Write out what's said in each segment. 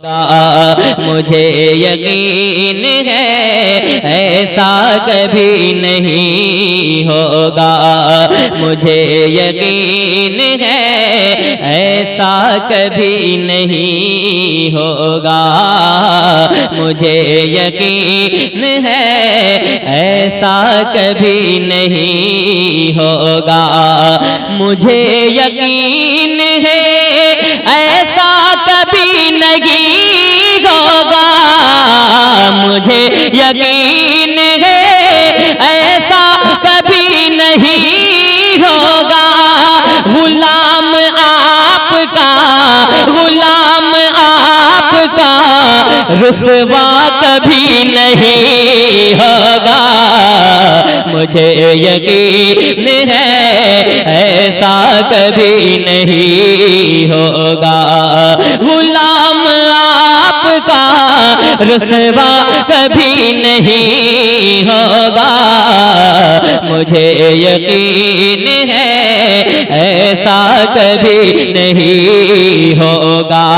मुझे यकीन है ऐसा कभी नहीं होगा। मुझे यकीन है ऐसा कभी नहीं होगा। मुझे यकीन है ऐसा कभी नहीं होगा। मुझे यकीन है ऐसा कभी नहीं होगा। मुझे यकीन है ऐसा कभी नहीं होगा। गुलाम आपका रुसवा कभी नहीं होगा। मुझे यकीन है ऐसा कभी नहीं होगा। गुलाम आपका रुसवा कभी नहीं होगा। मुझे यकीन है ऐसा कभी नहीं होगा।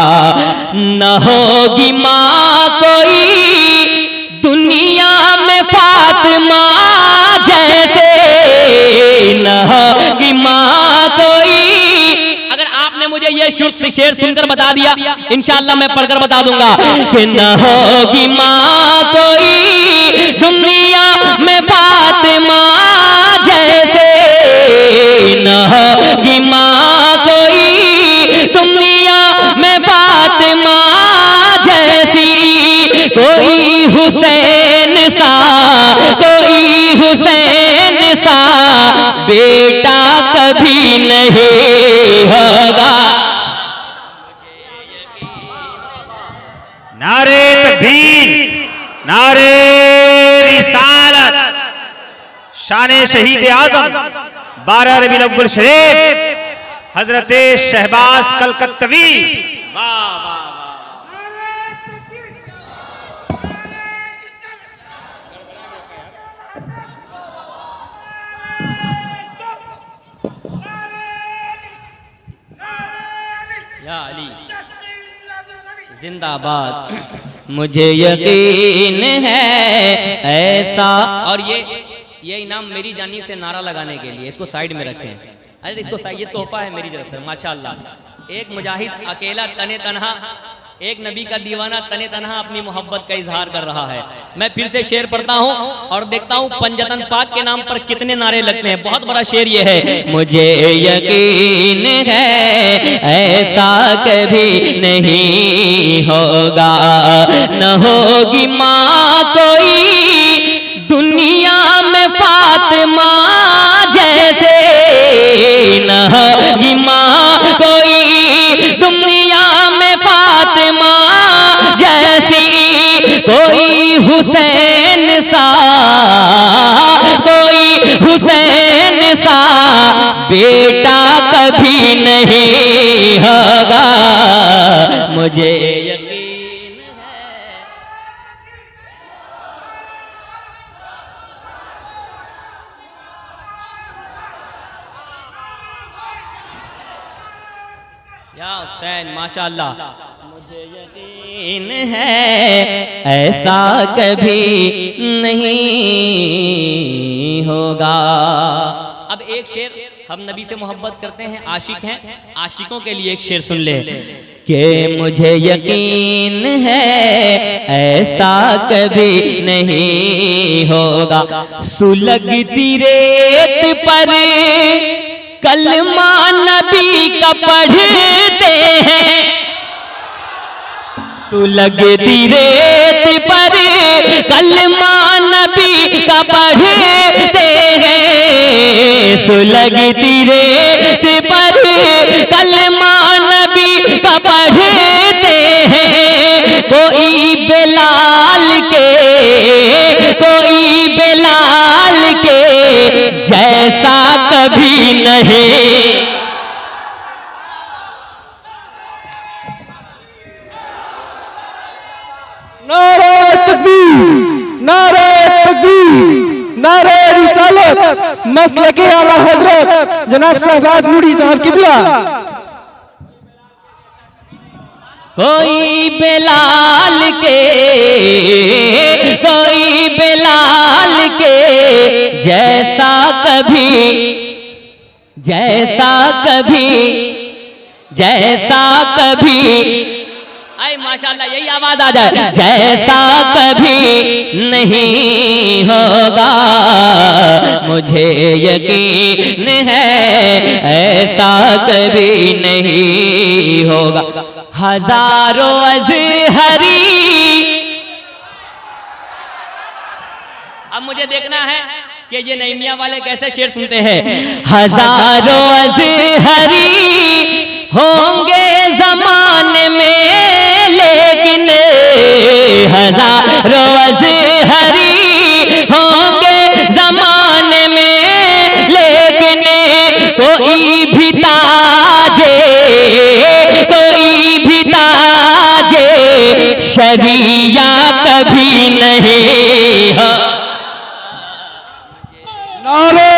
न होगी माँ कोई दुनिया में फातिमा जैसे, न होगी माँ कोई। अगर आपने मुझे ये शेर सुनकर बता दिया इंशाअल्लाह मैं पढ़कर बता दूंगा कि न होगी माँ कोई दुनिया में फातिमा जैसे, न होगी माँ कोई दुनिया में फातिमा जैसी। कोई हुसैन सा बेटा कभी नहीं होगा। नारे तकबीर, नारे रिसालत, शान शहीद आजम 12 रबीउल अव्वल शरीफ हजरत शहबाज कलकत्तवी। वाह वाह या अली जिंदाबाद। मुझे यकीन है ऐसा। और ये इनाम मेरी जानिब से नारा लगाने के लिए इसको साइड में रखें। अरे इसको ये तोहफा है मेरी तरफ से माशाअल्लाह। एक मुजाहिद अकेला तने तनहा, एक नबी का दीवाना तने तनहा अपनी मोहब्बत का इजहार कर रहा है। मैं फिर से शेर पढ़ता हूँ और देखता हूँ पंजतन पाक के नाम पर कितने नारे लगते हैं। बहुत बड़ा शेर ये है। मुझे यकीन है ऐसा कभी नहीं होगा। न होगी माँ कोई दुनिया में फातिमा जैसे, न होगी माँ कोई दुनिया में फातिमा जैसी। कोई हुसैन सा बेटा कभी नहीं होगा। मुझे यकीन है। या हुसैन माशाअल्लाह। मुझे यकीन है ऐसा कभी नहीं होगा। अब एक शेर, हम नबी से मोहब्बत करते हैं, आशिक हैं, आशिकों के लिए एक शेर सुन ले कि मुझे यकीन है ऐसा कभी नहीं होगा। सुलगती रेत पर कलमा नबी का पढ़ते हैं। सुलगती रेत पर कलमा नबी का पढ़ते हैं। सुलगती रेत पर कलमा नबी का पढ़ते हैं। कोई बेलाल के जैसा कभी नहीं। नारे तकबीर, नारे तकबीर, नारे रिसालत, मसलके आला हजरत जनाब शहबाज नूरी साहब किबला। कोई बेलाल के, कोई बेलाल के जैसा कभी, जैसा कभी, जैसा कभी, आए माशाल्लाह यही आवाज आ जाए, जैसा कभी नहीं होगा, मुझे यकीन है ऐसा कभी नहीं होगा। हजारों अज़हरी, अब मुझे देखना है कि ये नईमिया वाले कैसे शेर सुनते हैं। हजारों अज़हरी होंगे जमाने में, लेकिन हजारों अज़हरी होंगे जमाने में, लेकिन कोई भी ताजे, कोई भी ताजे शरिया कभी नहीं हो। नारे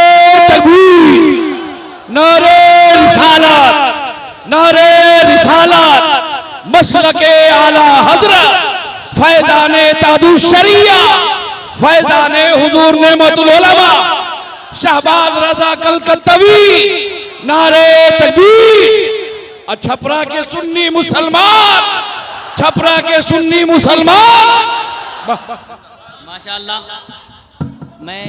तकबीर, नारे रिसालत, नारे रिसालत, मसलके आला हजरत, फैज़ाने तादु शरिया, फैज़ाने हुजूर नेमतुल उलमा, शहबाज रजा कलकत्तवी, नारे तकबीर। और छपरा के सुन्नी मुसलमान, छपरा के सुन्नी मुसलमान, माशाअल्लाह। मैं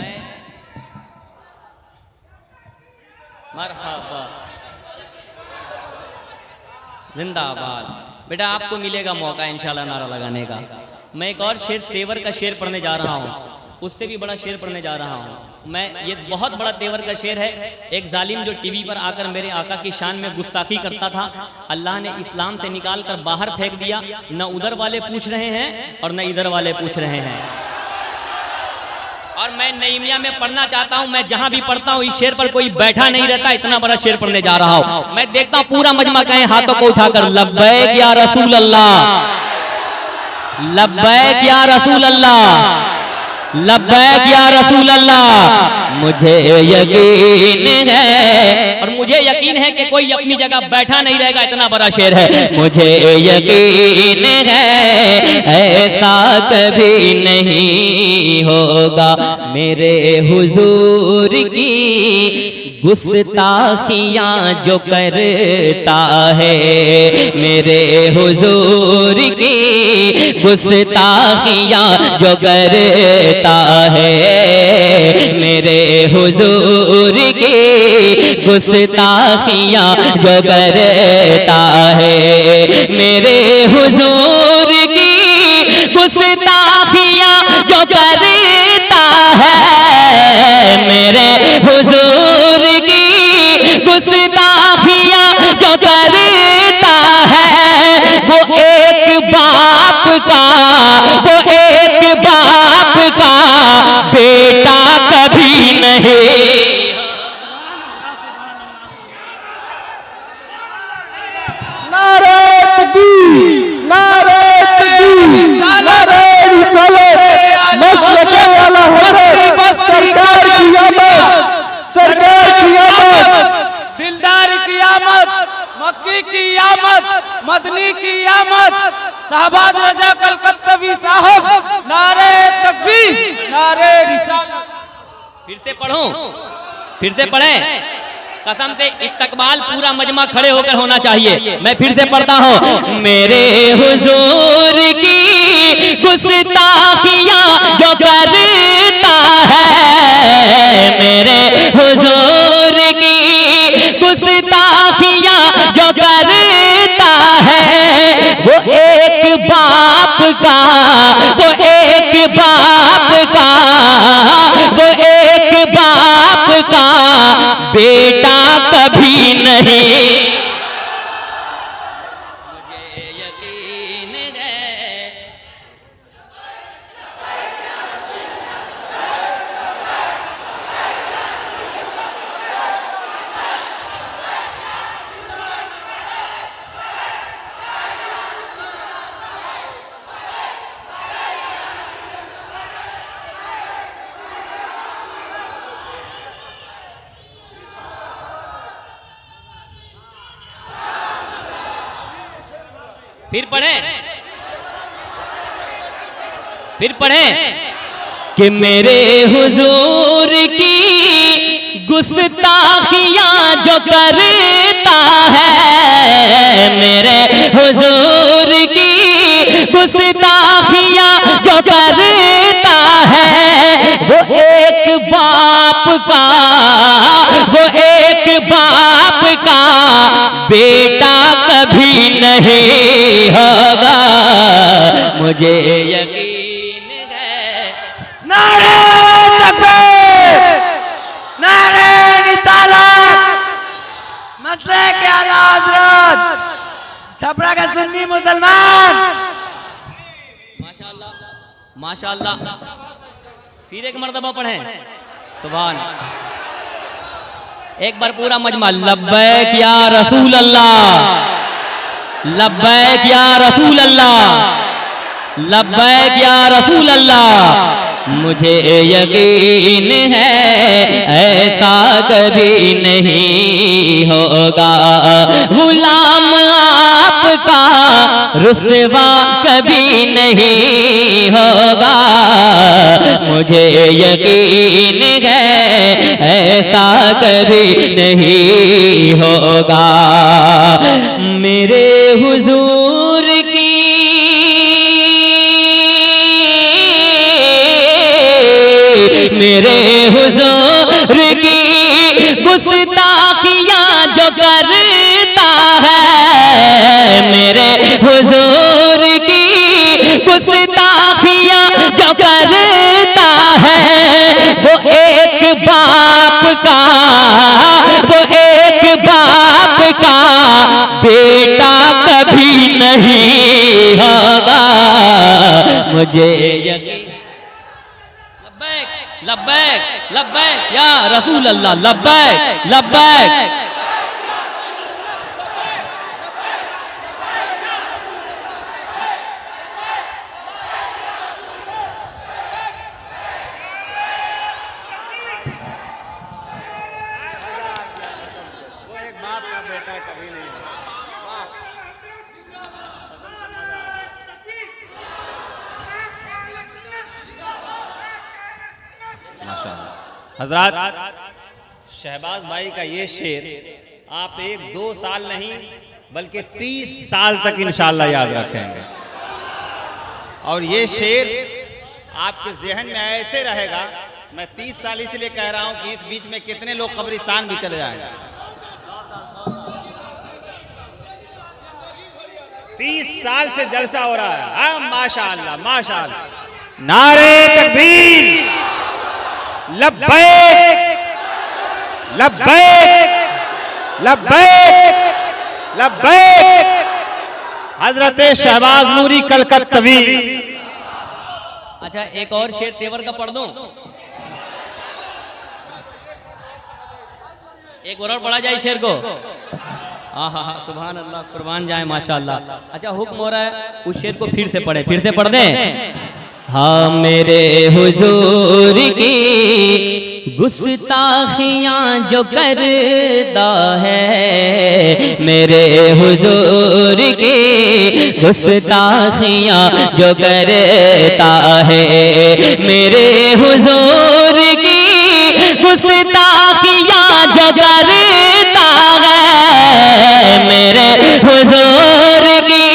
मरहबा, जिंदाबाद। बेटा आपको मिलेगा मौका इंशाल्लाह नारा लगाने का। मैं एक और शेर, तेवर का शेर पढ़ने जा रहा हूँ, उससे भी बड़ा शेर पढ़ने जा रहा हूँ मैं। ये बहुत बड़ा तेवर का शेर है। एक जालिम जो टीवी पर आकर मेरे आका की शान में गुस्ताखी करता था, अल्लाह ने इस्लाम से निकाल कर बाहर फेंक दिया। न उधर वाले पूछ रहे हैं और न इधर वाले पूछ रहे हैं। और मैं नईमिया में पढ़ना चाहता हूं। मैं जहां भी पढ़ता हूं इस शेर पर कोई बैठा नहीं रहता। इतना बड़ा शेर पढ़ने जा रहा हूं। मैं देखता हूं पूरा मजमा कहें हाथों को उठाकर, लब्बैक या रसूल अल्लाह, लब्बैक या रसूल अल्लाह, लब्बैक या रसूल अल्लाह। मुझे यकीन है, और मुझे यकीन है कि कोई अपनी जगह बैठा नहीं रहेगा। इतना बड़ा शेर है। मुझे यकीन है ऐसा कभी नहीं होगा, मेरे हुजूर की गुस्ताखियां जो करता है, मेरे हुजूर की गुस्ताखियां जो करता है, मेरे हुजूर की गुस्ताखियां जो करता है, मेरे हुजूर की गुस्ताखियां जो करता है, मेरे हुजूर की गुस्ताखियां जो करता है, वो एक बाप का, वो एक बाप का बेटा कभी नहीं। नारे तकबीर, नारे तकबीर, नारे रिसालत, मसलके आला हजरत, सरकार की आमद, सरकार की आमद, दिलदार की आमद, मक्की की आमद, मदनी की आमद, शहबाज रजा कलकत्तवी साहब, नारे तकबीर, नारे रिसालत। फिर से पढ़ूं, फिर से पढ़ें। कसम से इस्तकबाल पूरा मजमा खड़े होकर होना चाहिए। मैं फिर से पढ़ता हूँ। मेरे हुजूर की गुस्ताखियां जो करता है, मेरे हुजूर की गुस्ताखियां जो करता है, वो एक बाप का, वो एक बाप का, वो एक बाप का बेटा कभी नहीं। मुझे यकीन है। फिर पढ़ें कि मेरे हुजूर की गुस्ताखियां जो करता है, मेरे हुजूर की गुस्ताखियां जो करता है, वो एक बाप का बेटा कभी नहीं होगा, मुझे यकीन है। नारे तकबीर, नारे रिसालत, मसले के आला हज़रत, छपरा का सुन्नी मुसलमान। माशाअल्लाह, माशाअल्लाह। फिर एक मर्तबा पढ़ें, सुभान। एक बार पूरा मजमा, लब्बैक या रसूल अल्लाह, लब्बैक या रसूल अल्लाह, लब्बैक या रसूल अल्लाह। मुझे यकीन है ऐसा कभी नहीं होगा, गुलाम आपका रुसवा कभी नहीं होगा, मुझे यकीन है ऐसा कभी नहीं होगा। मेरे हुजूर की मेरे हुजूर की गुस्ताखियां जो करता है, मेरे हुजूर की गुस्ताखियां जो करता है, वो एक बाप का बेटा कभी नहीं होगा, मुझे यकीन। लब्बैक लब्बैक या रसूल अल्लाह, लब्बैक लब्बैक। हजरत, शहबाज भाई का ये शेर आप 1-2 साल नहीं बल्कि 30 साल तक इंशाअल्लाह याद रखेंगे, और ये शेर आपके जहन में ऐसे रहेगा। मैं 30 साल इसलिए कह रहा हूं कि इस बीच में कितने लोग कब्रिस्तान भी चले जाएंगे। 30 साल से जलसा हो रहा है। हाँ, माशाअल्लाह माशाअल्लाह। नारे तकबीर, लब्बैक लब्बैक लब्बैक लब्बैक। हजरत शहबाज नूरी कलकत्तवी। अच्छा, एक और शेर तेवर का पढ़ दूं, एक और पढ़ा जाए शेर को। हाँ, सुभान अल्लाह, कुर्बान जाए, माशाअल्लाह। अच्छा, हुक्म हो रहा है उस शेर को फिर से पढ़ दें। हाँ, मेरे हुजूर की गुस्ताखियां जो करता है, मेरे हुजूर की गुस्ताखियां जो करता है, मेरे हुजूर की गुस्ताखियां जो करता है, मेरे हुजूर की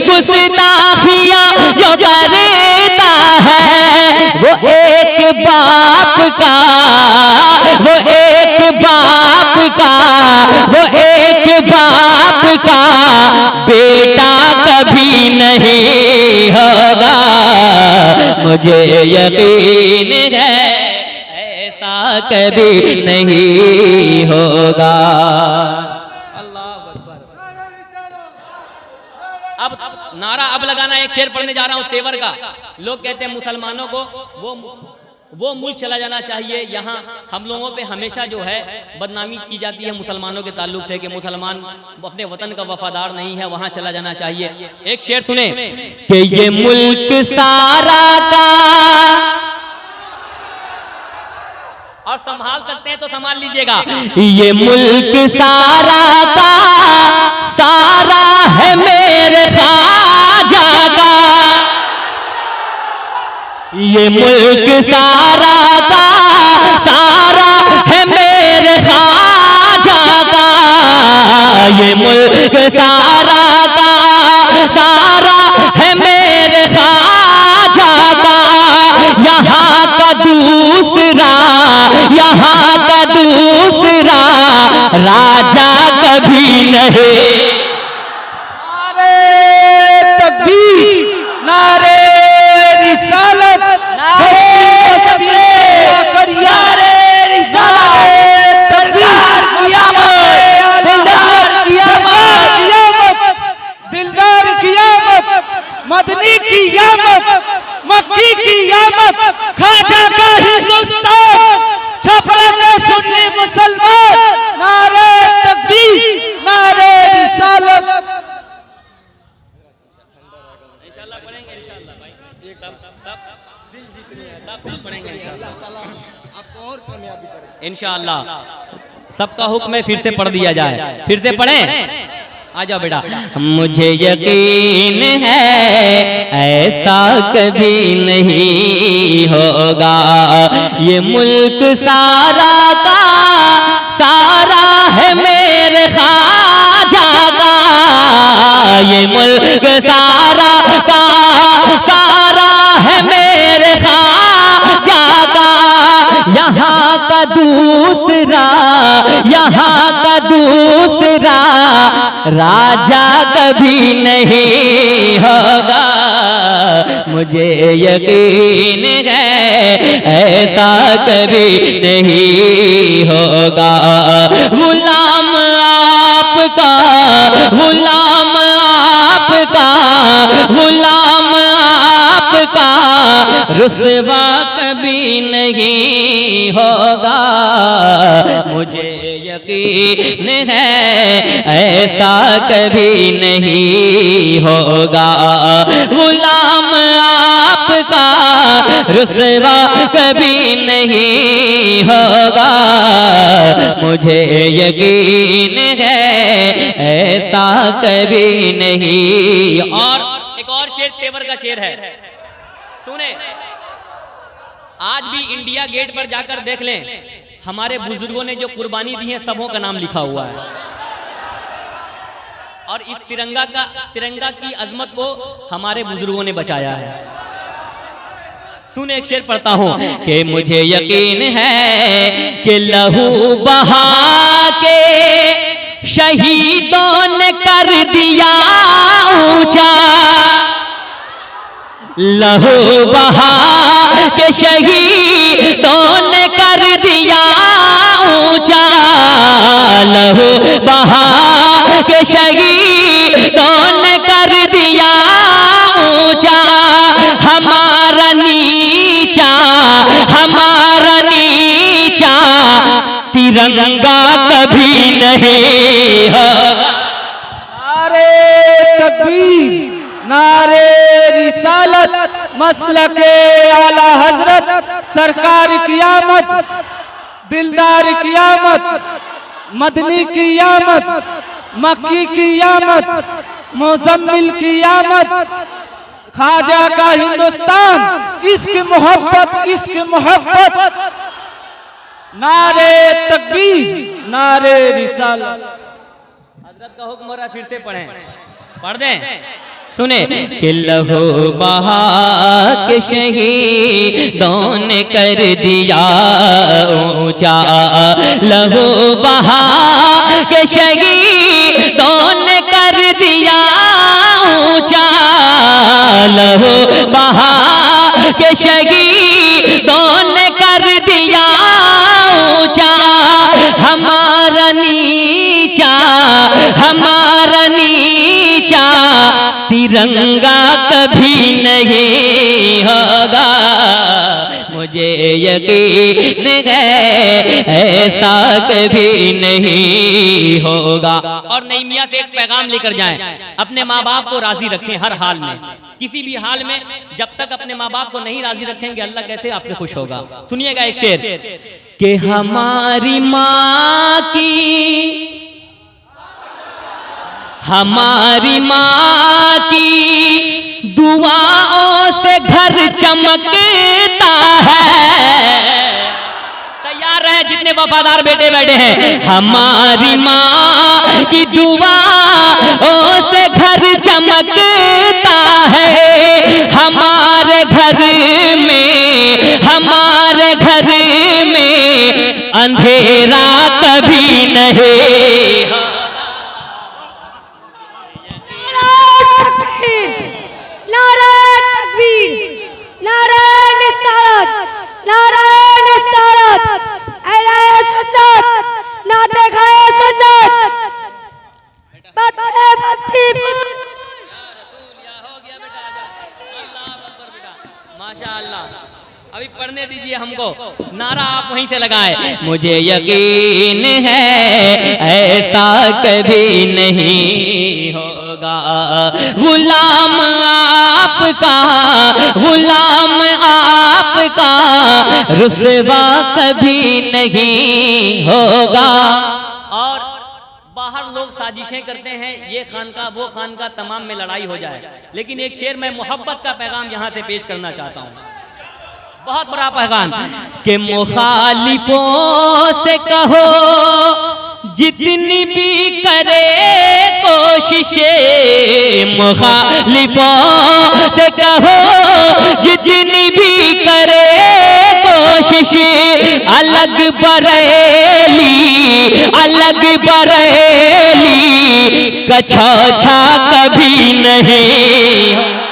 गुस्ताखियां जो करता है, वो एक बाप का बेटा कभी नहीं होगा, मुझे यकीन है ऐसा कभी नहीं होगा। अब नारा अब लगाना, एक शेर पढ़ने जा रहा हूं तेवर का। लोग कहते हैं मुसलमानों को वो मुल्क चला जाना चाहिए। यहाँ हम लोगों पे हमेशा जो है बदनामी की जाती है मुसलमानों के ताल्लुक से कि मुसलमान अपने वतन का वफादार नहीं है, वहाँ चला जाना चाहिए। एक शेर सुने कि ये मुल्क सारा का, और संभाल सकते हैं तो संभाल लीजिएगा, ये मुल्क सारा का सारा है मेरे मेरे ख्वाजा का, ये मुल्क सारा का सारा है मेरे ख्वाजा का, ये मुल्क सारा का सारा है मेरे ख्वाजा का। यहाँ का दूसरा राजा कभी नहीं। नारे तकबीर, नारे रिसालत, नारे दिलदार क़यामत, मदनी की यामत, मक्की की यामत, खाजा का हिंदुस्तान, छपरा का सुन्नी मुसलमान, नारे तकबीर, नारे रिसालत। इंशाल्लाह पढ़ेंगे, इंशाल्लाह भाई सब पढ़ेंगे इंशाल्लाह। सबका हुक्म है फिर से पढ़ दिया जाए, फिर से पढ़ें। आ जाओ बेटा। मुझे यकीन है ऐसा कभी नहीं होगा, ये मुल्क सारा का सारा है मेरे ख्वाजा का, ये मुल्क सारा का सारा है मेरे ख्वाजा का। यहाँ का दूसरा राजा कभी नहीं होगा, मुझे यकीन है ऐसा कभी नहीं होगा। गुलाम आपका, गुलाम आपका, गुलाम आपका रुसवा कभी नहीं होगा, मुझे यकीन है ऐसा कभी नहीं होगा। गुलाम आपका रुसवा कभी नहीं होगा, मुझे यकीन है ऐसा कभी नहीं। और एक और शेर तेवर का शेर है, सुने। आज भी इंडिया गेट पर जाकर देख लें, हमारे बुजुर्गों ने जो कुर्बानी दी है सबों का नाम लिखा हुआ है। और इस तिरंगा की अजमत को हमारे बुजुर्गों ने बचाया है। सुन एक शेर पढ़ता हूं कि मुझे यकीन है कि लहू बहा के शहीदों ने कर दिया ऊंचा, लहू बहा के शहीदों ने कर दिया ऊंचा, लहू बहा के शहीदों ने कर दिया ऊंचा। हमारा नीचा तिरंगा कभी नहीं होगा। नारे तकबीर, नारे रिसालत, मसलके आला हजरत, सरकार क़यामत, दिलदार क़यामत, मदनी क़यामत, मक्की क़यामत, मुज़म्मिल क़यामत, खाजा का हिंदुस्तान, इश्क मोहब्बत, नारे तकबीर, नारे रिसालत। हजरत का हुक्म हो रहा है, फिर से पढ़ें, पढ़ दें। सुने कि लहू बहा के शहीदों ने कर दिया ऊंचा, लहू बहा के शहीदों ने कर दिया ऊंचा, लहू बहा के शहीदों ने कर दिया ऊंचा। हमारा नीचा तिरंगा कभी नहीं होगा, मुझे यकीन है ऐसा कभी नहीं होगा। और नई मियाँ से एक पैगाम लेकर जाएं, अपने माँ बाप को राजी रखें हर हाल में, किसी भी हाल में। जब तक अपने माँ बाप को नहीं राजी रखेंगे अल्लाह कैसे आपसे खुश होगा। सुनिएगा एक शेर कि हमारी माँ की हमारी माँ की दुआओं से घर चमकता है। तैयार रहे जितने वफादार बेटे बैठे हैं। हमारी माँ की दुआओं से घर चमकता है। हमारे घर में अंधेरा कभी नहीं। नारे तकबीर, नारे रिसालत, नारे रिसालत, अहले सुन्नत, नाते खाए सुन्नत, बत्ते बत्ती माशाअल्लाह। अभी पढ़ने दीजिए हमको, नारा आप वहीं से लगाएं। मुझे यकीन है ऐसा कभी नहीं होगा, गुलाम आपका रुसवा कभी नहीं होगा। और बाहर लोग साजिशें करते हैं, ये खानका वो खानका, तमाम में लड़ाई हो जाए, लेकिन एक शेर मैं मोहब्बत का पैगाम यहाँ से पेश करना चाहता हूँ। बहुत बड़ा पैगाम कि मुखालिफों से कहो जितनी भी करे कोशिशें, मुखालिफों से कहो जितनी भी करे कोशिशें, अलग बरेली कछौछा कभी नहीं।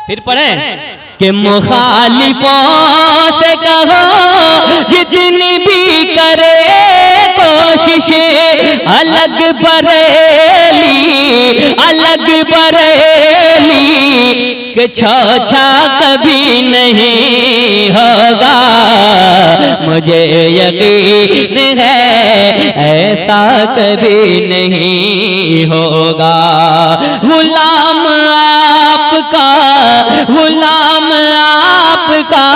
फिर पढ़ें कि मुखालिफों से कहो जितनी भी करे कोशिशें, अलग बरेली कि छौछा कभी नहीं होगा। मुझे यकीन है ऐसा कभी नहीं होगा। गुलाम आपका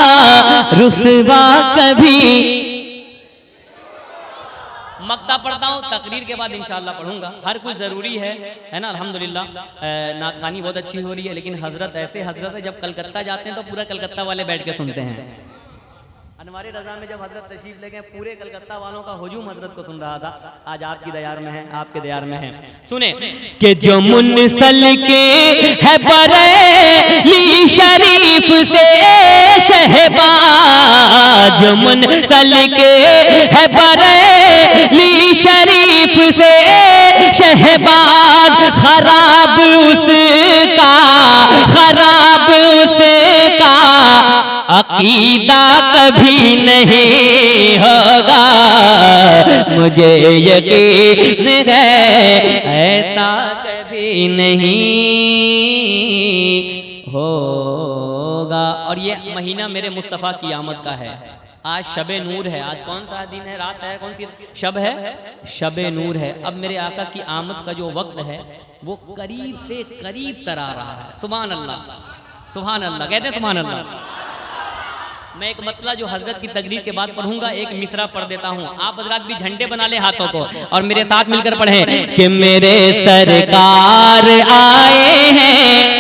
रुसवा कभी। मक्ता पढ़ता हूँ, तकरीर के बाद इंशाअल्लाह पढ़ूंगा। हर कुछ ज़रूरी है ना। अल्हम्दुलिल्लाह नातखानी बहुत अच्छी हो रही है, लेकिन हजरत ऐसे हजरत है, जब कलकत्ता जाते हैं तो पूरा कलकत्ता वाले बैठ के सुनते हैं। अनवारी रज़ा में जब हजरत तशरीफ ले गए, पूरे कलकत्ता वालों का हुजूम हजरत को सुन रहा था। आज आपकी दयार में है, आपके दयार में है। सुने कि जो मुनसल के है बरेली शरीफ से शहबाज, मुनसल के है बरेली शरीफ से शहबाज, खराब उसका अकीदा कभी नहीं होगा। मुझे यकीन है ऐसा कभी नहीं होगा। और ये महीना मेरे मुस्तफ़ा की आमद का है। आज शबे नूर है। आज कौन सा दिन है, रात है, कौन सी शब है? शबे नूर है। अब मेरे आका की आमद का जो वक्त है वो करीब से करीब तर आ रहा है। सुभान अल्लाह, सुभान अल्लाह, कहते हैं सुभान अल्लाह। मैं एक मतला जो हजरत की तकरीर के बाद पढ़ूंगा, एक मिसरा पढ़ देता हूँ। आप हजरत भी झंडे बना ले हाथों को और मेरे साथ मिलकर पढ़ें कि मेरे सरकार आए हैं